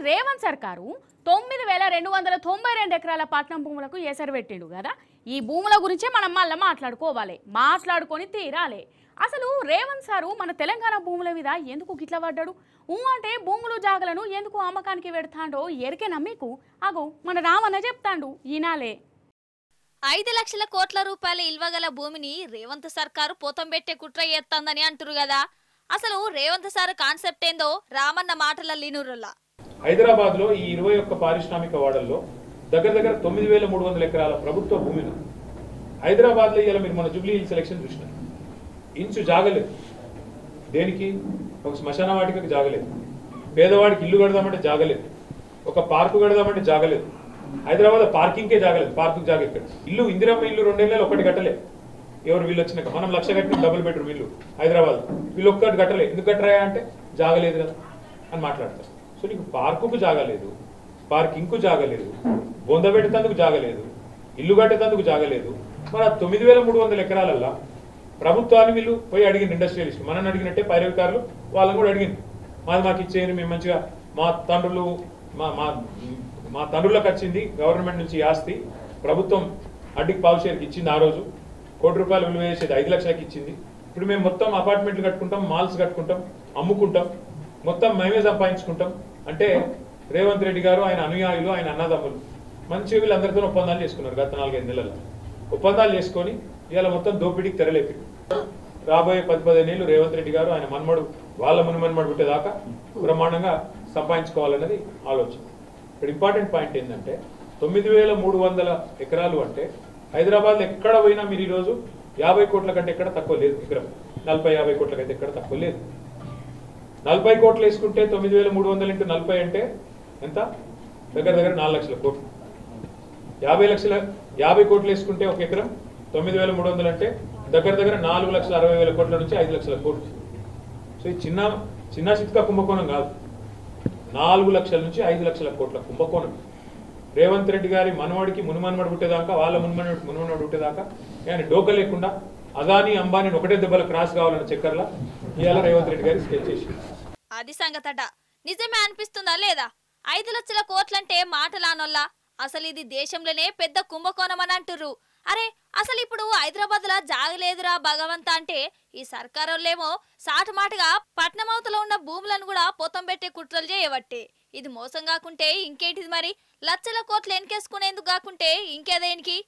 రేవంత్ సర్కారు 9292 ఎకరాల పట్నం భూములకు ఎసరు పెట్టిండు కదా. ఈ భూముల గురించే మనం మళ్ళీ మాట్లాడుకొని తీరాలి. అసలు రేవంత్ సారు మన తెలంగాణ భూముల మీద ఎందుకు గిట్ల పడ్డాడు? అంటే భూములు జాగలను ఎందుకు అమ్మకానికి పెడతాడో ఎరికేనా మీకు? అగో మన రామన్న చెప్తాండు, ఈనాలే. 5 లక్షల కోట్ల రూపాయల ఇల్వగల భూమిని రేవంత్ సర్కారు పోతం పెట్టే కుట్ర చేస్తుందని అంటారు కదా. అసలు రేవంత్ సార్ కాన్సెప్ట్ ఏందో రామన్న మాటల లీనురుల్లా. హైదరాబాద్ లో ఈ 21 పారిశ్రామిక వాడల్లో దగ్గర 9300 ఎకరాల ప్రభుత్వ భూమిని హైదరాబాద్ లో ఇలా మీరు మన జూబ్లీ హిల్ సెలక్షన్ చూసినారు. ఇంచు జాగలేదు, దేనికి ఒక శ్మశాన వాటికకి జాగలేదు, పేదవాడికి ఇల్లు కడదామంటే జాగలేదు, ఒక పార్కు కడదామంటే జాగలేదు. హైదరాబాద్ పార్కింగ్కే జాగలేదు, పార్కు జాగ ఎక్కడ? ఇల్లు ఇందిరమ్మ ఇల్లు 2 ఏళ్ళలో ఒకటి కట్టలే. ఎవరు వీళ్ళు వచ్చినాక మనం 1 లక్ష కట్టిన డబుల్ బెడ్రూమ్ ఇల్లు హైదరాబాద్, వీళ్ళు ఒక్కటి కట్టలే. ఎందుకు కట్టరాయా అంటే జాగలేదు కదా అని మాట్లాడతారు. సో నీకు పార్కుకు జాగలేదు, పార్కింగ్కు జాగలేదు, బొంద పెట్టేందుకు జాగలేదు, ఇల్లు కట్టేందుకు జాగలేదు. మన 9300 ఎకరాలల్లా ప్రభుత్వాన్ని వీళ్ళు పోయి అడిగింది. ఇండస్ట్రియలిస్ట్ మనని అడిగినట్టే పైరవికారులు వాళ్ళని కూడా అడిగింది. మాకు ఇచ్చేయండి, మేము మంచిగా మా తండ్రులకు వచ్చింది గవర్నమెంట్ నుంచి ఆస్తి, ప్రభుత్వం అడ్డికి పావు షేర్కి ఇచ్చింది. ఆ రోజు ₹1 కోటి విలువ చేసేది 5 లక్షలకి ఇచ్చింది. ఇప్పుడు మేము మొత్తం అపార్ట్మెంట్లు కట్టుకుంటాం, మాల్స్ కట్టుకుంటాం, అమ్ముకుంటాం, మొత్తం మేమే సంపాదించుకుంటాం అంటే రేవంత్ రెడ్డి గారు, ఆయన అనుయాయులు, ఆయన అన్నదమ్ములు మంచిగా వీళ్ళందరితో ఒప్పందాలు చేసుకున్నారు. గత 4-5 నెలల్లో ఒప్పందాలు చేసుకొని ఇవాళ మొత్తం దోపిడీకి తెరలేపి రాబోయే 10-15 ఏళ్ళు రేవంత్ రెడ్డి గారు ఆయన మన్మడు వాళ్ళ మునిమన్మడు పుట్టేదాకా బ్రహ్మాండంగా సంపాదించుకోవాలన్నది ఆలోచన. ఇక్కడ ఇంపార్టెంట్ పాయింట్ ఏంటంటే 9300 ఎకరాలు అంటే హైదరాబాద్ ఎక్కడ పోయినా మీరు ఈరోజు 50 కోట్ల కంటే ఎక్కడ తక్కువ లేదు. ఎకరం 40-50 కోట్ల కంటే ఎక్కడ తక్కువ లేదు. 40 కోట్లు వేసుకుంటే 9300 × 40 అంటే ఎంత? దగ్గర 4 లక్షల కోట్లు. 50 కోట్లు వేసుకుంటే ఒక ఎకరం 9300 అంటే దగ్గర 4,60,000 కోట్ల నుంచి 5 లక్షల కోట్లు. సో ఈ చిన్న చిత్కా కుంభకోణం కాదు, 4 లక్షల నుంచి 5 లక్షల కోట్ల కుంభకోణం. రేవంత్ రెడ్డి గారి మనవాడికి మునుమన్మడు పుట్టేదాకా, వాళ్ళ మునుమన్మడు పుట్టేదాకా ఆయన డోక లేకుండా అదానీ అంబానీ ఒకటే దెబ్బల క్రాస్ కావాలన్న చక్కర్లా ఇవాళ రేవంత్ రెడ్డి గారి స్కెచ్ చేసి అది సంగతట. నిజమే అనిపిస్తుందా లేదా? 5 లక్షల కోట్లంటే మాటలానొల్లా. అసలు ఇది దేశంలోనే పెద్ద కుంభకోణం అని అంటుర్రు. అరే అసలు ఇప్పుడు హైదరాబాద్ లా జాగలేదురా భగవంత అంటే ఈ సర్కారోళ్ళేమో సాటుమాటుగా పట్నమవతలో ఉన్న భూములను కూడా పొతం పెట్టే కుట్రలు చేయబట్టే. ఇది మోసం కాకుంటే ఇంకేంటిది మరి? లక్షల కోట్లు ఎన్కేసుకునేందుకు కాకుంటే ఇంకేదేనికి?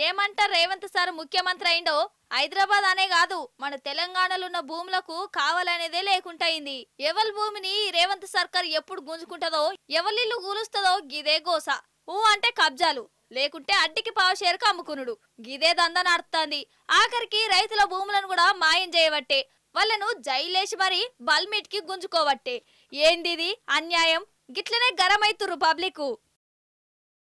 ఏమంట రేవంత్ సార్ ముఖ్యమంత్రి అయిండో హైదరాబాద్ అనే కాదు మన తెలంగాణలో ఉన్న భూములకు కావాలనేదే లేకుంటయింది. ఎవరి భూమిని రేవంత్ సర్కార్ ఎప్పుడు గుంజుకుంటదో, ఎవరిల్లు కూలుస్తుందో గిదే గోస. అంటే కబ్జాలు, లేకుంటే అడ్డికి పావుషేరుకు అమ్ముకునుడు, గిదే దందా నడుస్తుంది. ఆఖరికి రైతుల భూములను కూడా మాయం చేయబట్టే, వాళ్ళను జైలేసి మరి బల్మిట్ కి గుంజుకోబట్టే. ఏందిది అన్యాయం? గిట్లనే గరమైతుర్రు పబ్లిక్.